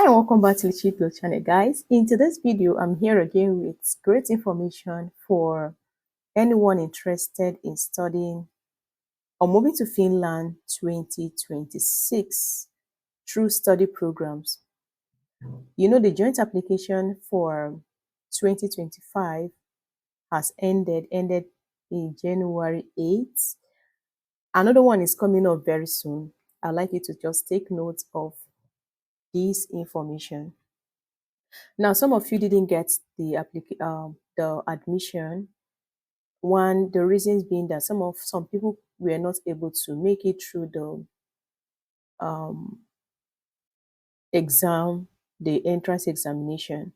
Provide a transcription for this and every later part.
Hi and welcome back to the Cheap Little channel, guys. In today's video, I'm here again with great information for anyone interested in studying or moving to Finland 2026 through study programs. You know, the joint application for 2025 has ended in January 8th. Another one is coming up very soon. I'd like you to just take note of this information. Now, some of you didn't get the admission. The reasons being that some people were not able to make it through the um, exam, the entrance examination.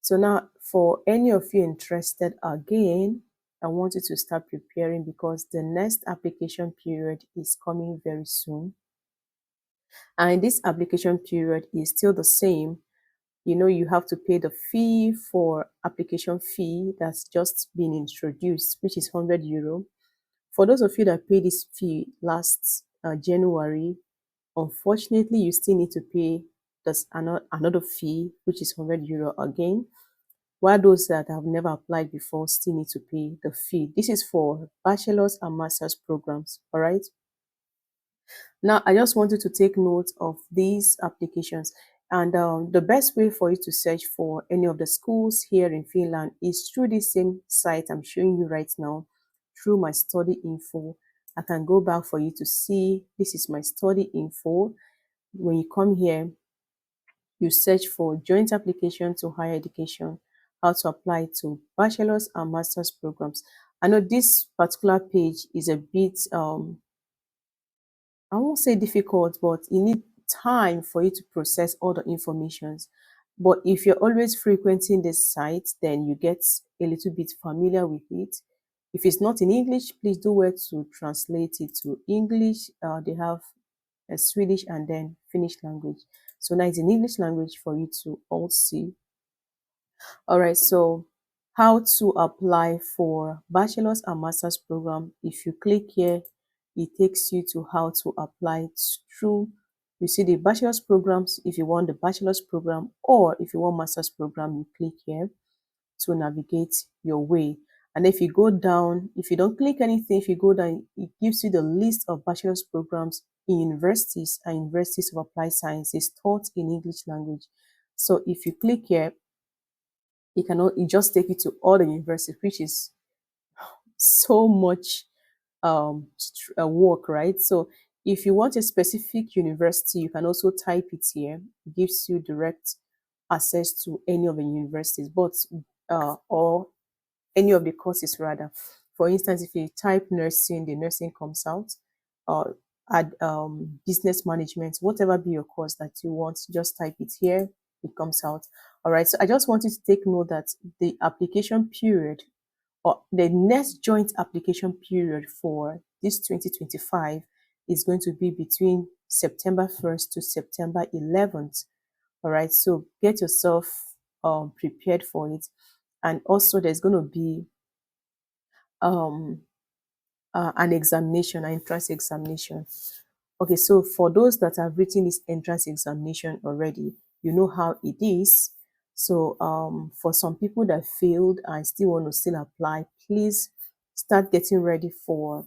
So now, for any of you interested again, I want you to start preparing because the next application period is coming very soon. And this application period is still the same. You know, you have to pay the fee for application fee that's just been introduced, which is €100. For those of you that paid this fee last January, unfortunately, you still need to pay another fee, which is €100 again. While those that have never applied before still need to pay the fee. This is for bachelor's and master's programs, all right? Now, I just wanted to take note of these applications. And the best way for you to search for any of the schools here in Finland is through the same site I'm showing you right now, through my study info. I can go back for you to see, this is my study info. When you come here, you search for joint application to higher education, how to apply to bachelor's and master's programs. I know this particular page is a bit I won't say difficult, but you need time for you to process all the informations. But if you're always frequenting this site, then you get a little bit familiar with it. If it's not in English, please do well to translate it to English. They have a Swedish and then Finnish language. So now it's in English language for you to all see. All right, so how to apply for bachelor's and master's program. If you click here, it takes you to how to apply through. You see the bachelor's programs. If you want the bachelor's program or if you want master's program, you click here to navigate your way. And if you go down, if you don't click anything, if you go down, it gives you the list of bachelor's programs in universities and universities of applied sciences taught in English language. So if you click here, it just take you to all the universities, which is so much work, right? So if you want a specific university, you can also type it here. It gives you direct access to any of the universities, but or any of the courses rather. For instance, if you type nursing, the nursing comes out, or add business management, whatever be your course that you want, just type it here, it comes out. All right, so I just wanted to take note that the application period or the next joint application period for this 2025 is going to be between September 1st to September 11th. All right, so get yourself prepared for it. And also there's going to be an examination, an entrance examination. Okay, so for those that have written this entrance examination already, you know how it is. So for some people that failed and still want to still apply, please start getting ready for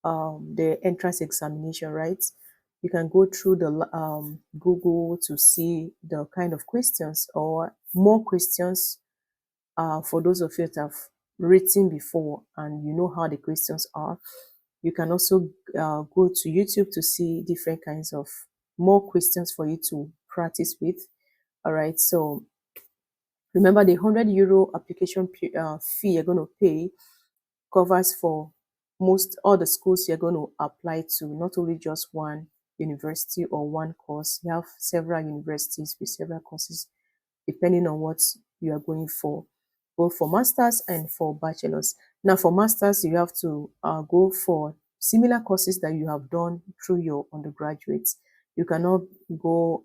the entrance examination, right? You can go through the Google to see the kind of questions or more questions for those of you that have written before and you know how the questions are. You can also go to YouTube to see different kinds of more questions for you to practice with. All right, so remember the €100 application fee you're going to pay covers for all the schools you're going to apply to, not only just one university or one course. You have several universities with several courses depending on what you are going for, both for masters and for bachelors. Now for masters, you have to go for similar courses that you have done through your undergraduates. You cannot go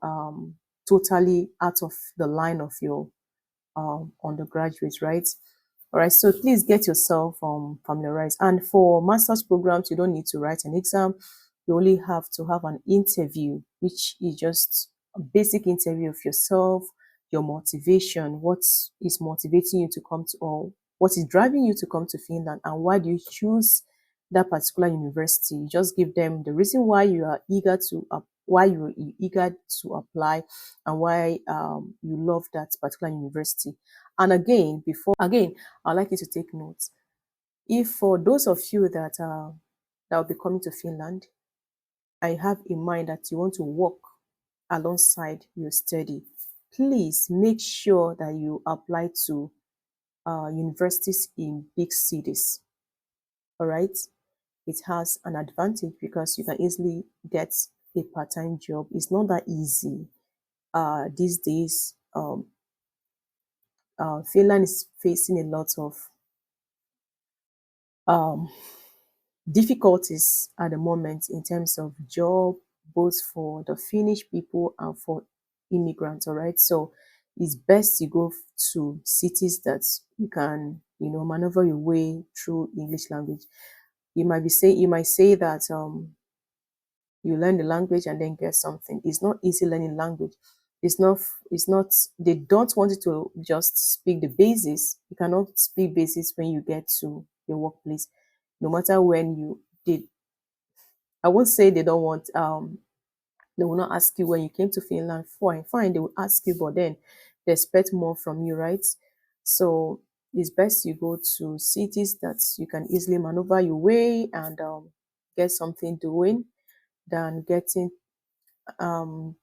totally out of the line of your undergraduates, right? All right, so please get yourself familiarized. And for master's programs, you don't need to write an exam. You only have to have an interview, which is just a basic interview of yourself, your motivation, what is motivating you to come to, or what is driving you to come to Finland, and why do you choose that particular university. You just give them the reason why you are eager to why you're eager to apply, and why you love that particular university. And again, I'd like you to take notes. If for those of you that will be coming to Finland, I have in mind that you want to work alongside your study, please make sure that you apply to universities in big cities. All right, it has an advantage because you can easily get a part-time job. It's not that easy these days. Finland is facing a lot of um, difficulties at the moment in terms of job, both for the Finnish people and for immigrants. All right, so it's best you go to cities that you can, maneuver your way through English language. You might say that you learn the language and then get something. It's not easy learning language. It's not they don't want you to just speak the basics. You cannot speak basics when you get to your workplace. No matter when you did. I won't say they don't want they will not ask you when you came to Finland. Fine, they will ask you, but then they expect more from you, right? So it's best you go to cities that you can easily maneuver your way and get something doing than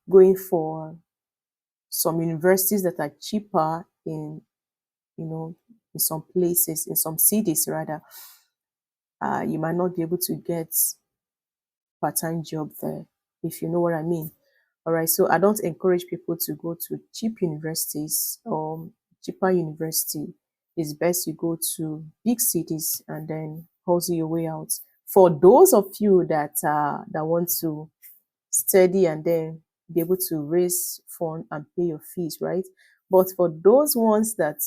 going for some universities that are cheaper you know in some places, in some cities rather. You might not be able to get part-time job there, if you know what I mean. All right, so I don't encourage people to go to cheap universities or cheaper university. It's best you go to big cities and then hustle your way out. For those of you that want to study and then be able to raise fund and pay your fees, right? But for those ones that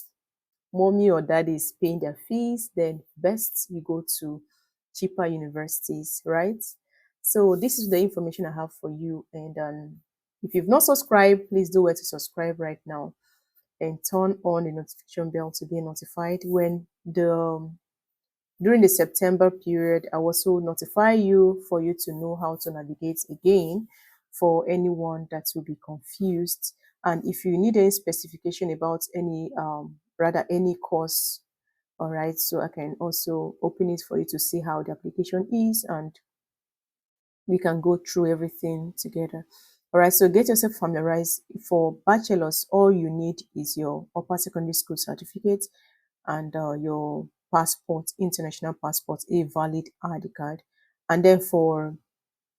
mommy or daddy is paying their fees, then best you go to cheaper universities, right? So this is the information I have for you. And if you've not subscribed, please do where to subscribe right now and turn on the notification bell to be notified when the during the September period. I also notify you for you to know how to navigate again for anyone that will be confused. And if you need any specification about any course, all right, so I can also open it for you to see how the application is, and we can go through everything together. All right, so get yourself familiarized. For bachelor's, all you need is your upper secondary school certificate and your passport, international passport, a valid ID card. And then for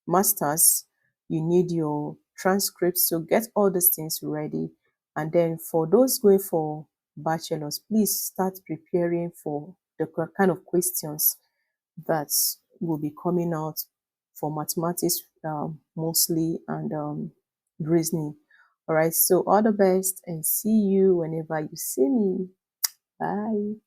masters, you need your transcripts. So get all these things ready. And then for those going for bachelor's, please start preparing for the kind of questions that will be coming out for mathematics mostly, and reasoning. All right, so all the best and see you whenever you see me. Bye.